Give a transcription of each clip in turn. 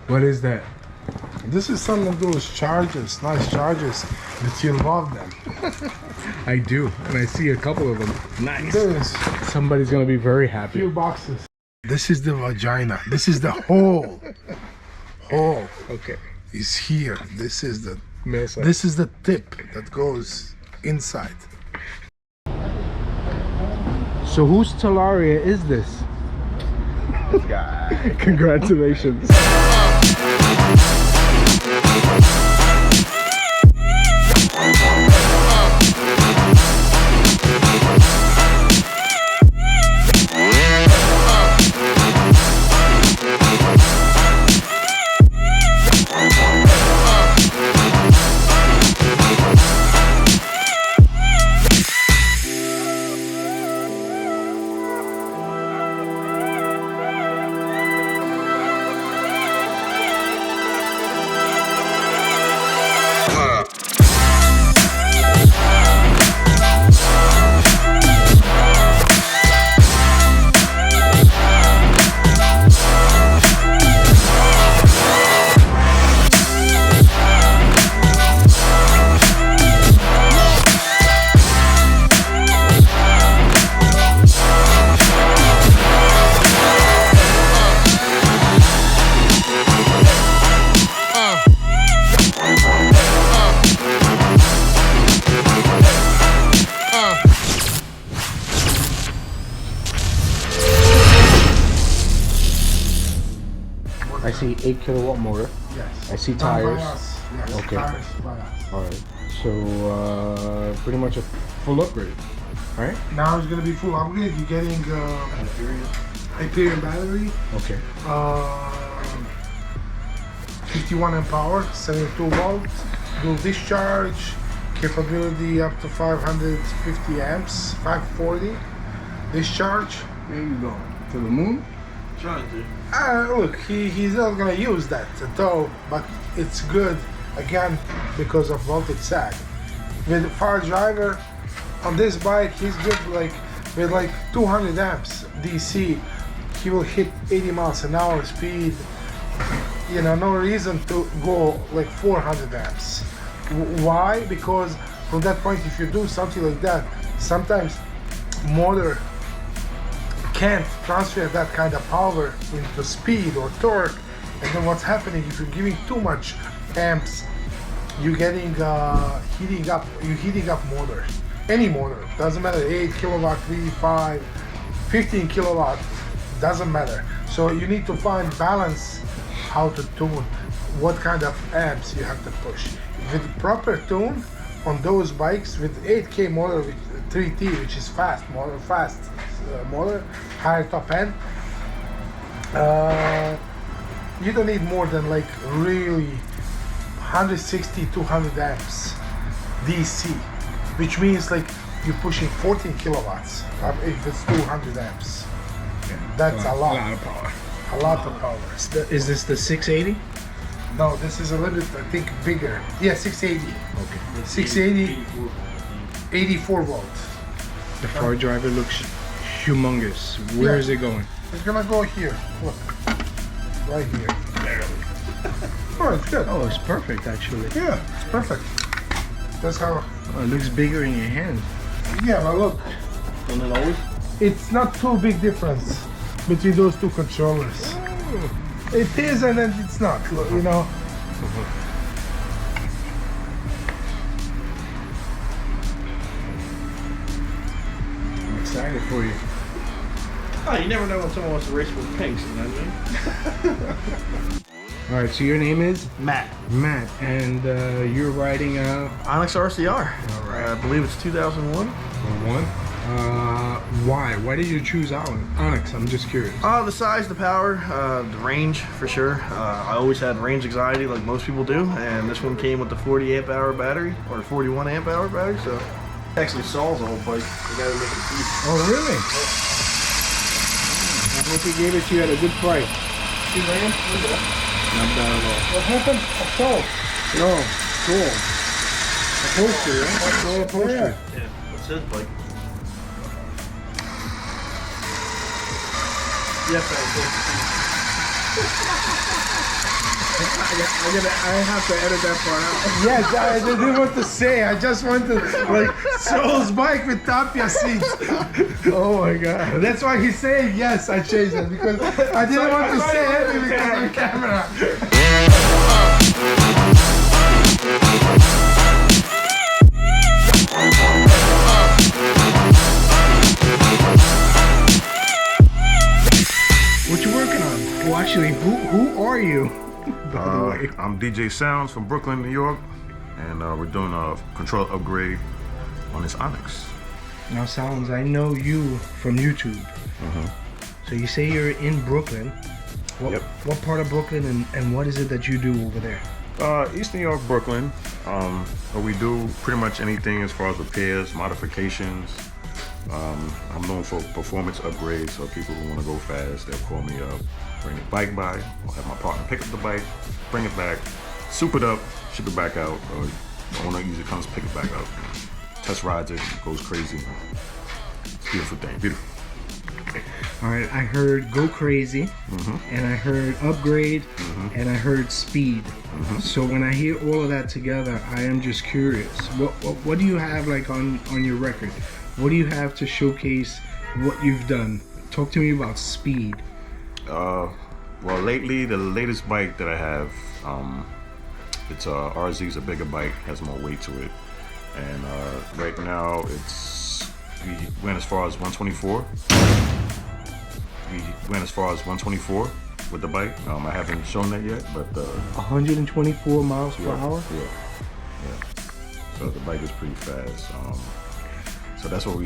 What is that? This is some of those charges, nice charges, that you love them. I do, and I see a couple of them. Nice. There's Somebody's gonna be very happy. few boxes. This is the vagina. This is the hole. Hole Okay. is here. This is the Mesa. this is the tip that goes inside. So whose Talaria is this? This guy. Congratulations. I see 8 kilowatt motor. Yes. I see Done tires. by us. Yes. Okay. Tires by us. Alright. So pretty much a full upgrade. Right? Now it's gonna be full upgrade. You're getting Hyperion battery, Okay. 51 amp hour, 72 volt, dual discharge, capability up to 550 amps, 540 discharge. There you go. To the moon? Trying to. Look, he's not gonna use that at all, but it's good again because of voltage sag. With FarDriver on this bike, he's good with 200 amps DC. He will hit 80 miles an hour speed. You know, no reason to go like 400 amps. Why? Because from that point, if you do something like that, sometimes motor can't transfer that kind of power into speed or torque, and then what's happening if you're giving too much amps, you're getting heating up motor. Any motor, doesn't matter, 8 kilowatt, 3, 5, 15 kilowatt, doesn't matter. So you need to find balance, how to tune, what kind of amps you have to push. With proper tune on those bikes with 8K motor with 3T, which is fast motor, higher top end, you don't need more than like really 160, 200 amps DC, which means like you're pushing 14 kilowatts if it's 200 amps. Yeah. That's a lot. A lot of power. A lot of power. Is this the 680? No, this is a little bit, I think, bigger. Yeah, 680. Okay. 680, 84 volt. The FarDriver looks humongous. Where is it going? It's gonna go here. Look, right here. Oh, it's good. Oh, it's perfect actually. Yeah, it's perfect. That's how. Oh, it looks bigger in your hand. Yeah, but look, And then always. it's not too big difference between those two controllers. It is and then it's not. You know. I'm excited for you. Oh, you never know when someone wants to race with pinks, you know what I mean? All right, so your name is Matt. Matt, and you're riding a ONYX RCR. All right. I believe it's 2001. one. Why? Why did you choose ONYX? I'm just curious. The size, the power, the range for sure. I always had range anxiety like most people do, and this one came with the 40 amp hour battery or 41 amp hour battery, so actually solves the whole bike. The guy who makes it easy. Oh, really? I hope he gave it to you at a good price. 2 grand? Look at that. Not bad at all. What happened? A salt. No, cool. A poster, right? Oh, A poster. Yeah, that's his bike. Yes, I I have to edit that part out. Yes, I didn't want to say. I just want to like Soul's bike with Tapia seats. Oh my god. That's why he's saying yes. I changed it because I didn't want to say it because of the camera. What you working on? Well, actually, who are you? By the way. I'm DJ SoundZzz from Brooklyn, New York, and we're doing a control upgrade on this ONYX. Now, SoundZzz, I know you from YouTube. So you say you're in Brooklyn. Yep. What part of Brooklyn and what is it that you do over there? East New York, Brooklyn. We do pretty much anything as far as repairs, modifications. I'm known for performance upgrades, so people who want to go fast, they'll call me up, bring the bike by, I'll have my partner pick up the bike, bring it back, soup it up, ship it back out, or the owner usually comes pick it back up, test rides it, goes crazy. It's a beautiful thing, beautiful. All right, I heard go crazy, and I heard upgrade, and I heard speed. So when I hear all of that together, I am just curious. What do you have like on your record? What do you have to showcase what you've done? Talk to me about speed. Well, lately the latest bike that I have, it's a RZ, it's a bigger bike, has more weight to it, and right now we went as far as 124. We went as far as 124 with the bike. I haven't shown that yet, but 124 miles per hour. Yeah. So the bike is pretty fast. So that's what I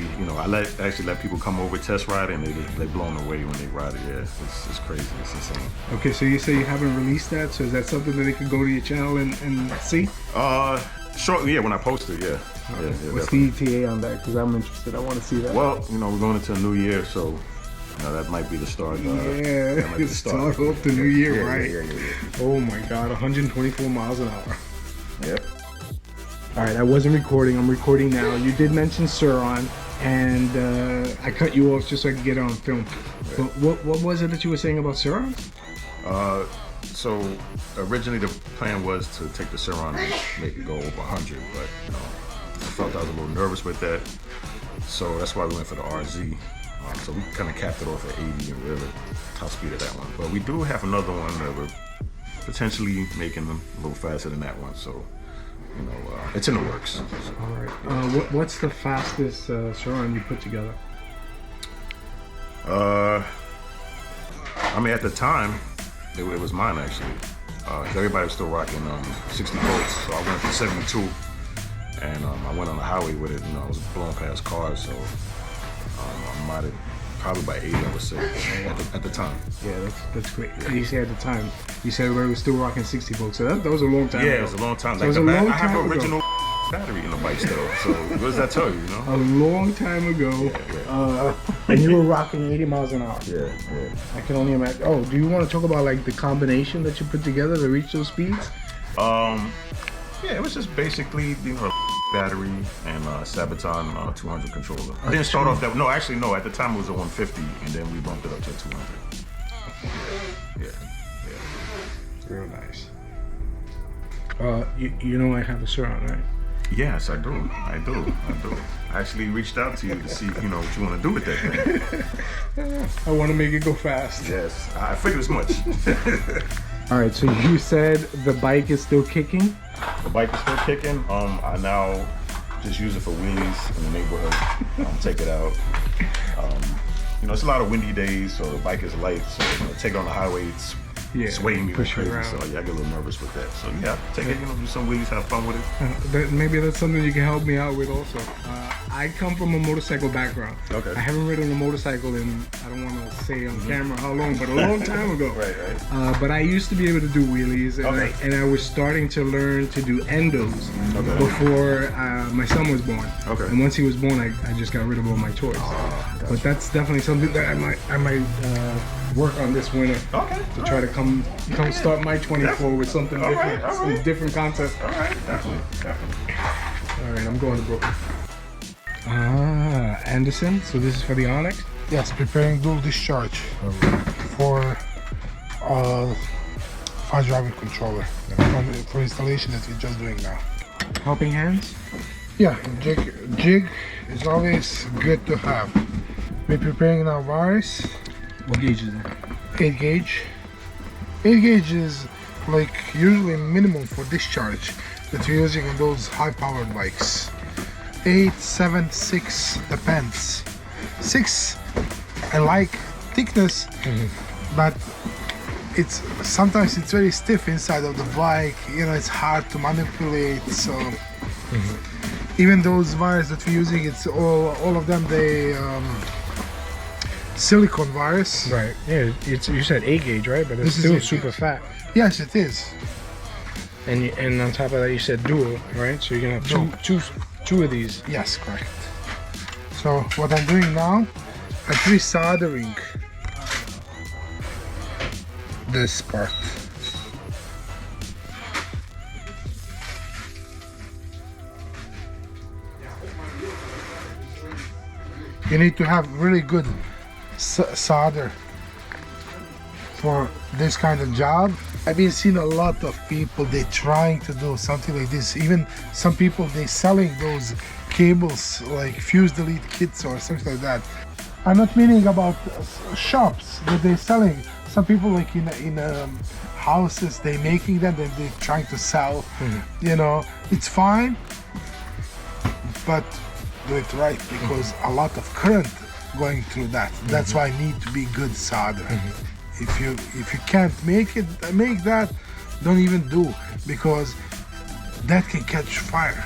actually let people come over test ride, and they blown away when they ride it. Yeah, it's crazy, it's insane. Okay, so you say you haven't released that, so is that something that they could go to your channel and see? Shortly, yeah, when I post it, yeah. Okay. Yeah, what's the ETA on that? Because I'm interested. I want to see that. Well, we're going into a new year, so that might be the start. Start off the new year, right? Yeah. Oh my God, 124 miles an hour. Yep. All right, I wasn't recording. I'm recording now. You did mention Suron, and I cut you off just so I could get it on film. But what was it that you were saying about Suron? So originally the plan was to take the Suron and make it go over 100, but I felt I was a little nervous with that, so that's why we went for the RZ. So we kind of capped it off at 80 and really top speed of that one. But we do have another one that we're potentially making them a little faster than that one. So it's in the works. So. All right. What's the fastest Suron you put together? At the time, it was mine actually. Everybody was still rocking 60 volts, so I went for 72, and I went on the highway with it. I was blowing past cars, so I modded probably by 80, I would say, at the time. Yeah, that's great. Yeah. You said at the time, you said everybody was still rocking 60 volts, so that was a long time ago. Yeah, it was a long time. So I have an original battery in the bike still, so what does that tell you, A long time ago, yeah. And you were rocking 80 miles an hour. Yeah. I can only imagine. Oh, do you want to talk about like the combination that you put together to reach those speeds? Yeah, it was just basically battery and Sabaton 200 controller. I didn't start off that. No, actually, no. At the time, it was a 150, and then we bumped it up to 200. Yeah. Real nice. I have a Suron, right? Yes, I do. I actually reached out to you to see, what you want to do with that thing. I want to make it go fast. Yes, I figured as much. All right, so you said the bike is still kicking? The bike is still kicking. I now just use it for wheelies in the neighborhood. Take it out. It's a lot of windy days, so the bike is light. So take it on the highway, it's swaying me like crazy. So I get a little nervous with that. So take it, do some wheelies, have fun with it. Maybe that's something you can help me out with also. I come from a motorcycle background. Okay. I haven't ridden a motorcycle in, I don't want to say on camera how long, but a long time ago. Right. But I used to be able to do wheelies, and I was starting to learn to do endos before my son was born. Okay. And once he was born, I just got rid of all my toys. Gotcha. But that's definitely something that I might work on this winter. Okay. To try to come start my 24 with something different, some different concept. All right, definitely. All right, I'm going to Brooklyn. Anderson. So this is for the ONYX? Yes, preparing dual discharge for FarDriver controller for installation that we're just doing now. Helping hands? Yeah, jig is always good to have. We're preparing now wires. What gauge is that? 8 gauge. 8 gauge is like usually minimum for discharge that you're using on those high powered bikes. 8, 7, 6 depends. 6 I like thickness, but it's sometimes it's very stiff inside of the bike, you know, it's hard to manipulate. So even those wires that we're using, it's all of them they silicone wires. Right. Yeah. It's you said 8 gauge, right? But it's This is still 8 super fat. Yes, it is. And on top of that, you said dual, right? So you're gonna have two of these. Yes, correct. So what I'm doing now, I'm pre-soldering this part. You need to have really good solder for this kind of job. I've been seeing a lot of people, they trying to do something like this. Even some people, they selling those cables like fuse delete kits or something like that. I'm not meaning about shops that they're selling. Some people like in houses, they making them and they're trying to sell. You know, it's fine, but do it right, because a lot of current going through that. That's why I need to be good solder. If you can't make that, don't even do, because that can catch fire.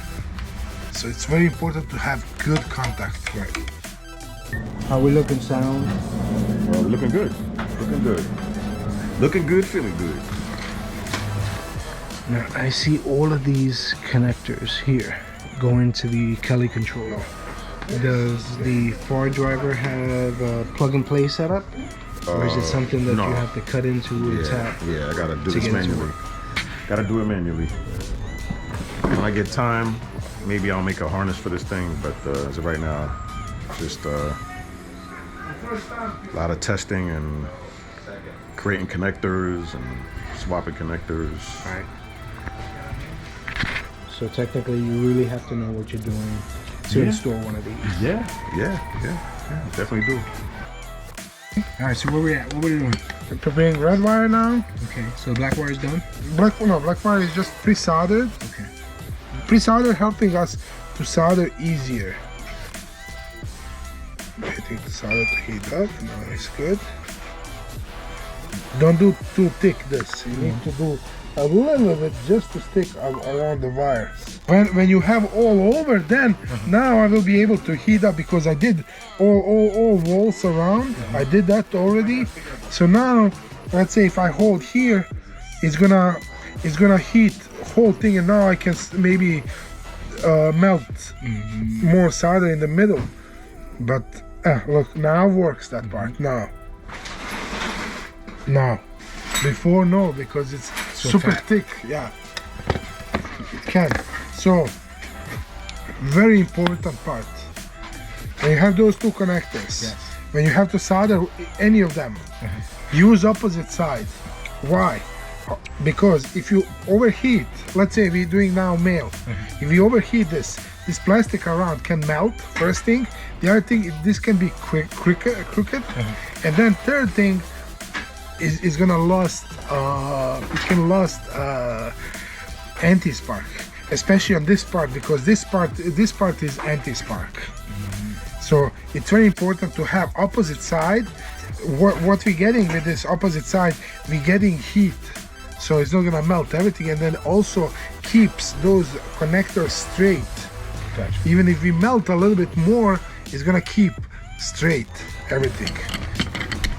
So it's very important to have good contact. Right. How we looking, sound? Well, looking good. Looking good. Looking good, feeling good. Now I see all of these connectors here going to the Kelly controller. Does the FarDriver have a plug and play setup? Or is it something that no. you have to cut into and tap? Yeah, I gotta do to this get it to manually. work? Gotta do it manually. When I get time, maybe I'll make a harness for this thing, but as of right now, just a lot of testing and creating connectors and swapping connectors. Right. So technically, you really have to know what you're doing to install one of these. Yeah, definitely do. All right. So where we at? What we doing? I'm preparing red wire now. Okay. So black wire is done. Black wire is just pre-soldered. Okay. Pre-solder helping us to solder easier. Waiting the solder to heat up. Now it's good. Don't do too thick this. You need to do a little bit just to stick around the wires. When you have all over, then now I will be able to heat up, because I did all walls around. I did that already. So now, let's say if I hold here, it's gonna heat whole thing, and now I can maybe melt more solder in the middle. But look, now works that part. Now before no, because it's So super fat. thick. Yeah, it can. So very important part, when you have those two connectors, Yes. when you have to solder any of them, use opposite side. Why? Because if you overheat, let's say we're doing now male, if you overheat this plastic around can melt, first thing. The other thing, this can be crooked. And then third thing is gonna lose, it can lose anti-spark, especially on this part, because this part is anti-spark. So it's very important to have opposite side. What we're getting with this opposite side, we're getting heat, so it's not gonna melt everything, and then also keeps those connectors straight. Gotcha. Even if we melt a little bit more, it's gonna keep straight everything.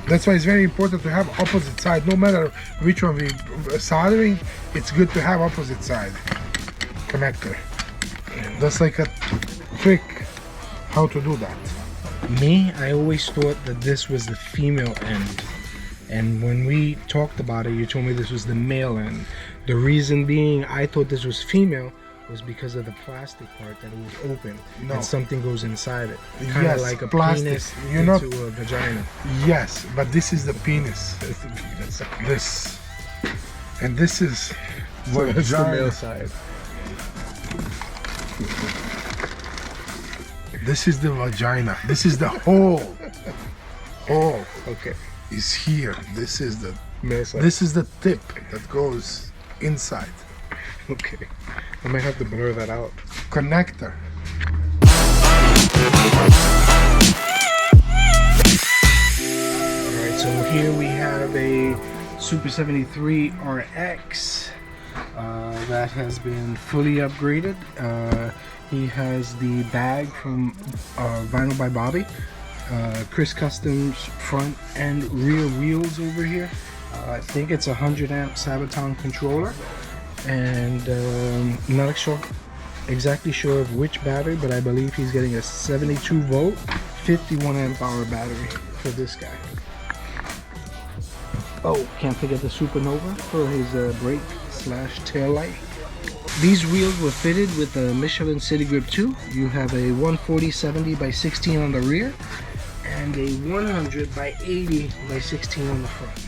That's why it's very important to have opposite side. No matter which one we're soldering, it's good to have opposite side connector. That's like a trick how to do that. Me, I always thought that this was the female end. And when we talked about it, you told me this was the male end. The reason being I thought this was female was because of the plastic part, that it was open No. and something goes inside it. Kind Yes, of like a plastic. penis You're into not- a vagina. Yes, but this is the penis. That's the penis. This. And this is So that's the vagina. male side. This is the vagina. This is the hole. Hole Okay. is here. This is the Male side. this is the tip that goes inside. Okay. I might have to blur that out. Connector. Alright, so here we have a Super 73 RX that has been fully upgraded. He has the bag from Vinyl by Bobby. Chris Customs front and rear wheels over here. I think it's a 100 amp Sabaton controller, and not exactly sure of which battery, but I believe he's getting a 72 volt 51 amp hour battery for this guy. Oh, can't forget the Supernova for his brake / tail light. These wheels were fitted with the Michelin City Grip 2. You have a 140/70 by 16 on the rear and a 100 by 80 by 16 on the front.